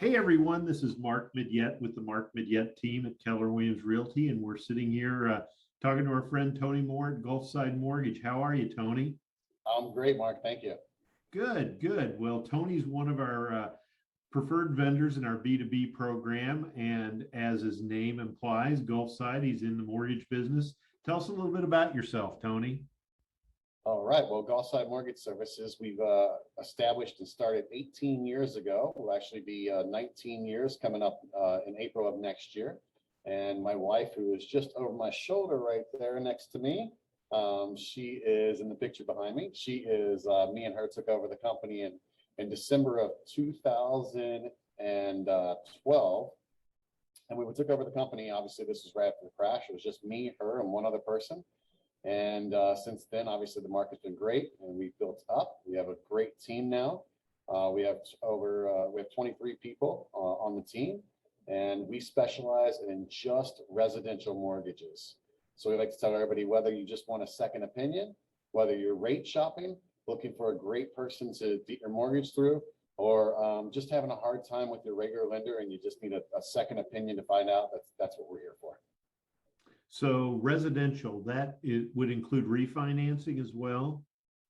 Hey everyone, this is Mark Midyett with the Mark Midyett team at Keller Williams Realty, and we're sitting here talking to our friend Tony Moore at Gulfside Mortgage. How are you, Tony? I'm great, Mark. Thank you. Good, good. Well, Tony's one of our preferred vendors in our B2B program, and as his name implies, Gulfside, he's in the mortgage business. Tell us a little bit about yourself, Tony. All right. Well, Gulfside Mortgage Services, we've established and started 18 years ago. We'll actually be 19 years coming up in April of next year. And my wife, who is just over my shoulder right there next to me, she is in the picture behind me. She is, me and her took over the company in December of 2012. And we took over the company. Obviously, this was right after the crash. It was just me, her, and one other person. And since then, obviously, the market's been great, and we've built up. We have a great team now. We have 23 people on the team, and we specialize in just residential mortgages. So we like to tell everybody, whether you just want a second opinion, whether you're rate shopping, looking for a great person to get your mortgage through, or just having a hard time with your regular lender and you just need a second opinion to find out, that's what we're here for. So residential, would include refinancing as well?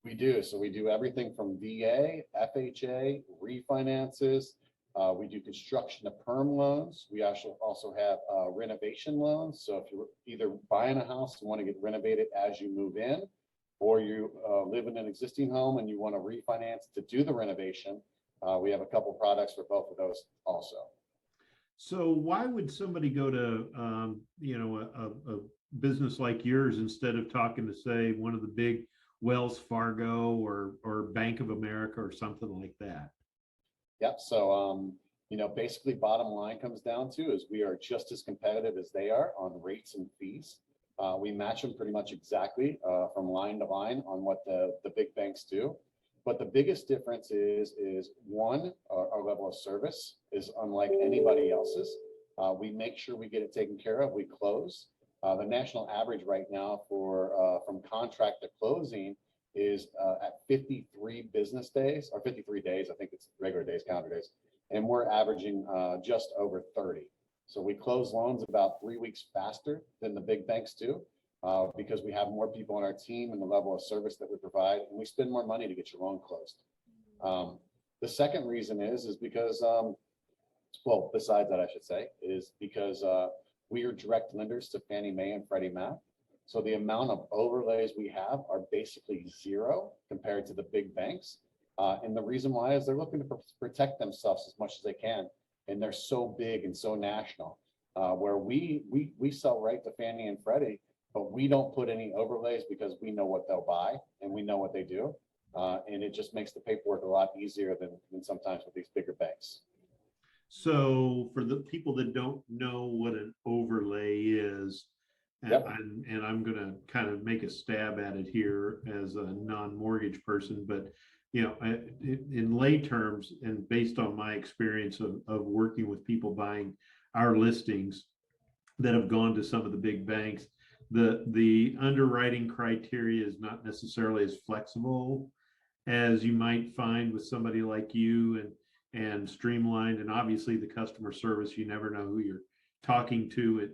We do. So we do everything from VA, FHA, refinances. We do construction to perm loans. We actually also have renovation loans. So if you're either buying a house and want to get renovated as you move in, or you live in an existing home and you want to refinance to do the renovation, we have a couple products for both of those also. So why would somebody go to, a business like yours instead of talking to, say, one of the big Wells Fargo or Bank of America or something like that? Yep. So, basically bottom line comes down to is we are just as competitive as they are on rates and fees. We match them pretty much exactly from line to line on what the big banks do. But the biggest difference is one, our level of service is unlike anybody else's. We make sure we get it taken care of. We close. The national average right now for from contract to closing is at 53 business days, or 53 days. I think it's regular days, calendar days, and we're averaging just over 30. So we close loans about 3 weeks faster than the big banks do. Because we have more people on our team and the level of service that we provide, and we spend more money to get your loan closed. The second reason is because, besides that, I should say, is because we are direct lenders to Fannie Mae and Freddie Mac. So the amount of overlays we have are basically zero compared to the big banks. And the reason why is they're looking to protect themselves as much as they can. And they're so big and so national, where we sell right to Fannie and Freddie, but we don't put any overlays because we know what they'll buy and we know what they do. And it just makes the paperwork a lot easier than sometimes with these bigger banks. So for the people that don't know what an overlay is, Yep. and I'm going to kind of make a stab at it here as a non-mortgage person, but in lay terms and based on my experience of working with people buying our listings that have gone to some of the big banks, the underwriting criteria is not necessarily as flexible as you might find with somebody like you, and streamlined, and obviously the customer service, you never know who you're talking to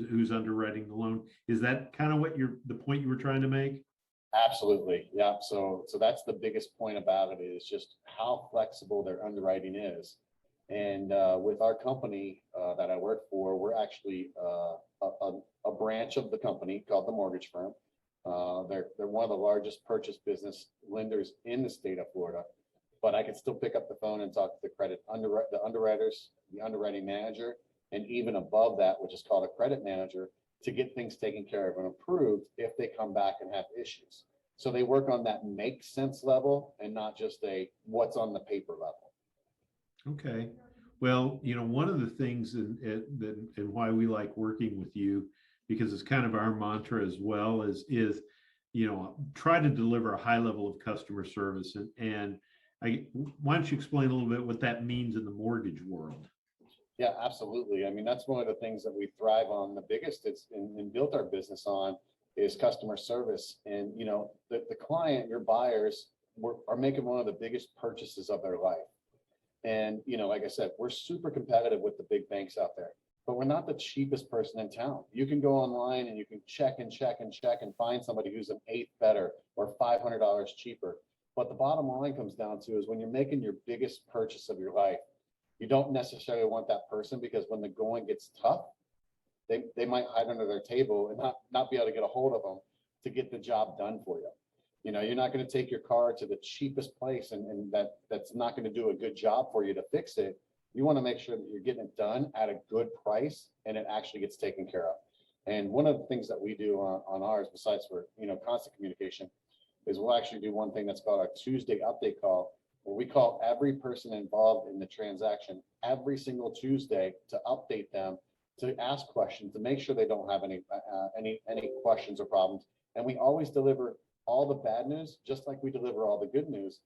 who's underwriting the loan. Is that kind of what the point you were trying to make? Absolutely. Yeah. So that's the biggest point about it, is just how flexible their underwriting is. And with our company that I work for, we're actually a branch of the company called the Mortgage Firm. They're one of the largest purchase business lenders in the state of Florida. But I can still pick up the phone and talk to the underwriters, the underwriting manager, and even above that, which is called a credit manager, to get things taken care of and approved if they come back and have issues. So they work on that make sense level and not just a what's on the paper level. Okay. Well, one of the things and why we like working with you, because it's kind of our mantra as well, is try to deliver a high level of customer service. And why don't you explain a little bit what that means in the mortgage world? Yeah, absolutely. I mean, that's one of the things that we thrive on. The biggest and built our business on is customer service. And, the client, your buyers, are making one of the biggest purchases of their life. And, like I said, we're super competitive with the big banks out there, but we're not the cheapest person in town. You can go online and you can check and check and check and find somebody who's an eighth better or $500 cheaper. But the bottom line comes down to is when you're making your biggest purchase of your life, you don't necessarily want that person, because when the going gets tough, they might hide under their table and not be able to get a hold of them to get the job done for you. You're not going to take your car to the cheapest place and that's not going to do a good job for you to fix it. You want to make sure that you're getting it done at a good price and it actually gets taken care of. And one of the things that we do on ours, besides for, constant communication, is we'll actually do one thing that's called our Tuesday update call, where we call every person involved in the transaction every single Tuesday to update them, to ask questions, to make sure they don't have any questions or problems. And we always deliver all the bad news, just like we deliver all the good news.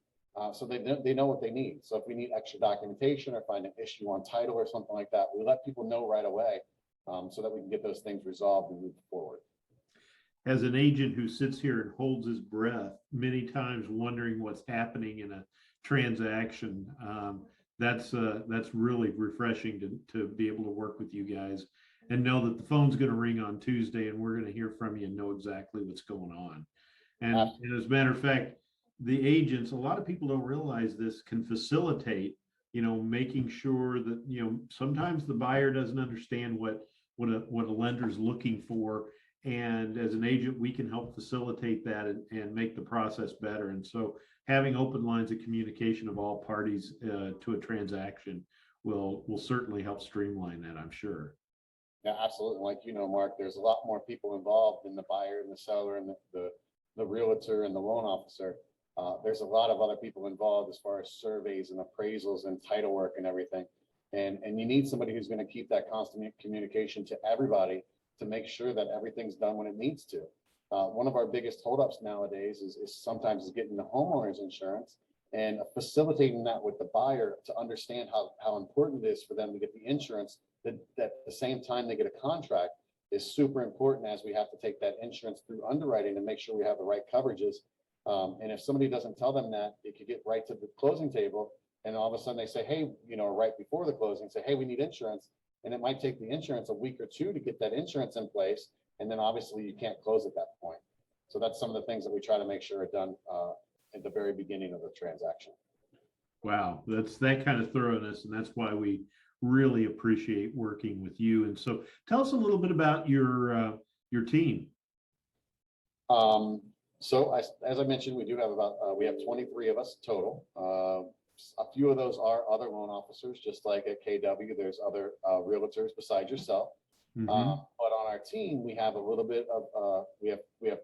So they know what they need. So if we need extra documentation or find an issue on title or something like that, we let people know right away, so that we can get those things resolved and move forward. As an agent who sits here and holds his breath many times wondering what's happening in a transaction, that's really refreshing to be able to work with you guys and know that the phone's going to ring on Tuesday and we're going to hear from you and know exactly what's going on. And as a matter of fact, the agents, a lot of people don't realize this, can facilitate, making sure that, sometimes the buyer doesn't understand what a lender's looking for. And as an agent, we can help facilitate that and make the process better. And so having open lines of communication of all parties to a transaction will certainly help streamline that, I'm sure. Yeah, absolutely. Like, Mark, there's a lot more people involved than the buyer and the seller and the realtor and the loan officer. There's a lot of other people involved as far as surveys and appraisals and title work and everything. And you need somebody who's going to keep that constant communication to everybody to make sure that everything's done when it needs to. One of our biggest holdups nowadays is sometimes getting the homeowner's insurance and facilitating that with the buyer to understand how important it is for them to get the insurance, that at the same time they get a contract is super important, as we have to take that insurance through underwriting to make sure we have the right coverages. And if somebody doesn't tell them that, it could get right to the closing table, and all of a sudden they say, hey, right before the closing, say, hey, we need insurance. And it might take the insurance a week or two to get that insurance in place. And then obviously you can't close at that point. So that's some of the things that we try to make sure are done at the very beginning of the transaction. Wow, that's that kind of thoroughness. And that's why we really appreciate working with you. And so tell us a little bit about your team. So as I mentioned, we do have we have 23 of us total. A few of those are other loan officers, just like at KW, there's other realtors besides yourself. Mm-hmm. But on our team, we have a little bit of, we have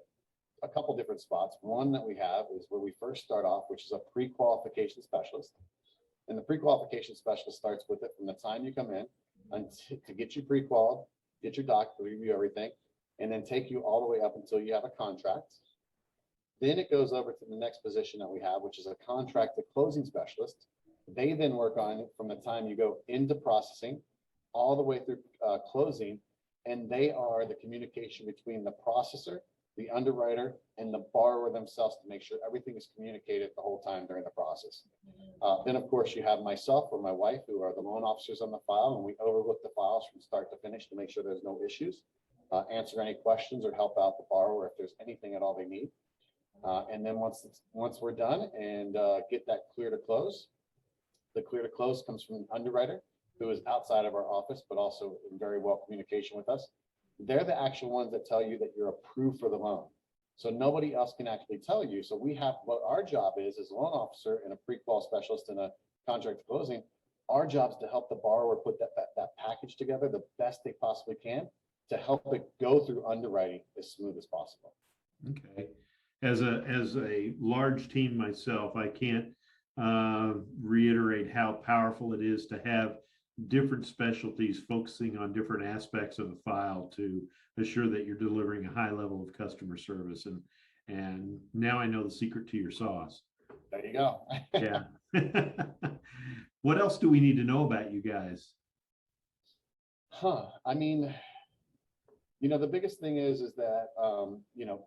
a couple different spots. One that we have is where we first start off, which is a pre-qualification specialist. And the pre-qualification specialist starts with it from the time you come in to get you pre-qualified, get your doc, review everything, and then take you all the way up until you have a contract. Then it goes over to the next position that we have, which is a contract to closing specialist. They then work on it from the time you go into processing all the way through closing. And they are the communication between the processor, the underwriter, and the borrower themselves to make sure everything is communicated the whole time during the process. Then, of course, you have myself or my wife, who are the loan officers on the file, and we overlook the files from start to finish to make sure there's no issues, answer any questions, or help out the borrower if there's anything at all they need. And then once we're done and get that clear to close, the clear to close comes from an underwriter who is outside of our office, but also in very well communication with us. They're the actual ones that tell you that you're approved for the loan. So nobody else can actually tell you. So we have, what our job is as a loan officer and a pre-qual specialist and a contract to closing, our job is to help the borrower put that package together the best they possibly can to help it go through underwriting as smooth as possible. Okay. As a large team myself, I can't reiterate how powerful it is to have different specialties focusing on different aspects of the file to assure that you're delivering a high level of customer service. And now I know the secret to your sauce. There you go. Yeah. What else do we need to know about you guys? I mean, the biggest thing is that,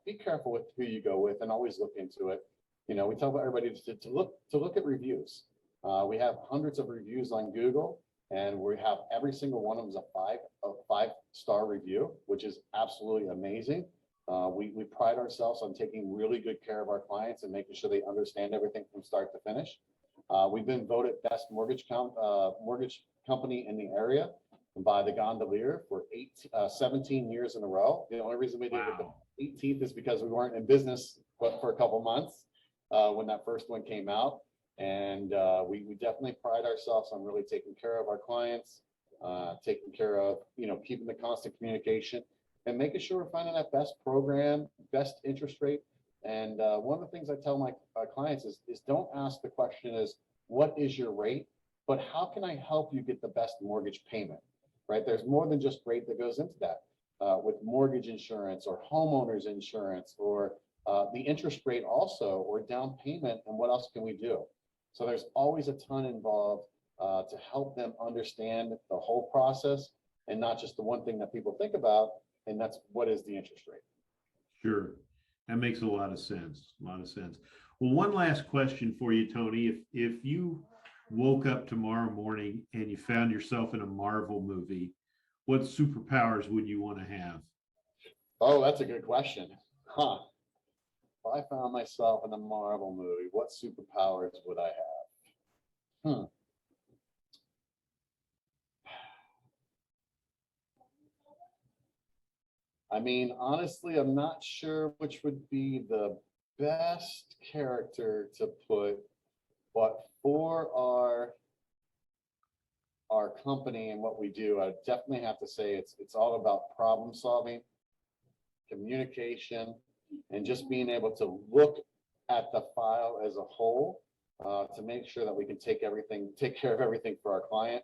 be careful with who you go with and always look into it. We tell everybody to look at reviews. We have hundreds of reviews on Google, and we have every single one of them is a five-star review, which is absolutely amazing. We pride ourselves on taking really good care of our clients and making sure they understand everything from start to finish. We've been voted best mortgage company in the area by the Gondolier for 17 years in a row. The only reason we didn't get the 18th is because we weren't in business for a couple months when that first one came out. And we definitely pride ourselves on really taking care of our clients, taking care of, keeping the constant communication and making sure we're finding that best program, best interest rate. And one of the things I tell my clients is don't ask the question is, what is your rate? But how can I help you get the best mortgage payment, right? There's more than just rate that goes into that with mortgage insurance or homeowners insurance or the interest rate also, or down payment, and what else can we do? So there's always a ton involved to help them understand the whole process and not just the one thing that people think about, and that's what is the interest rate. Sure. That makes a lot of sense. A lot of sense. Well, one last question for you, Tony. If you woke up tomorrow morning and you found yourself in a Marvel movie, what superpowers would you want to have? Oh, that's a good question. Huh. If I found myself in a Marvel movie, what superpowers would I have? I mean, honestly, I'm not sure which would be the best character to put, but for our company and what we do, I definitely have to say it's all about problem solving, communication, and just being able to look at the file as a whole to make sure that we can take care of everything for our client.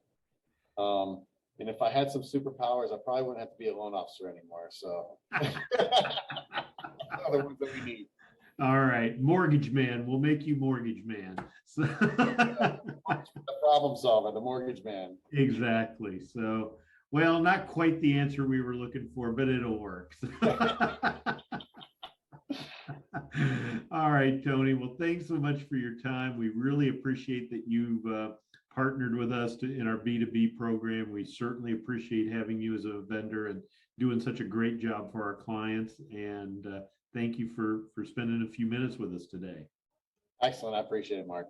And if I had some superpowers, I probably wouldn't have to be a loan officer anymore. So other ones that we need. All right, mortgage man. We'll make you mortgage man. So The problem solver, the mortgage man. Exactly. So, well, not quite the answer we were looking for, but it'll work. All right, Tony. Well, thanks so much for your time. We really appreciate that you've partnered with us in our B2B program. We certainly appreciate having you as a vendor and doing such a great job for our clients. And thank you for spending a few minutes with us today. Excellent. I appreciate it, Mark.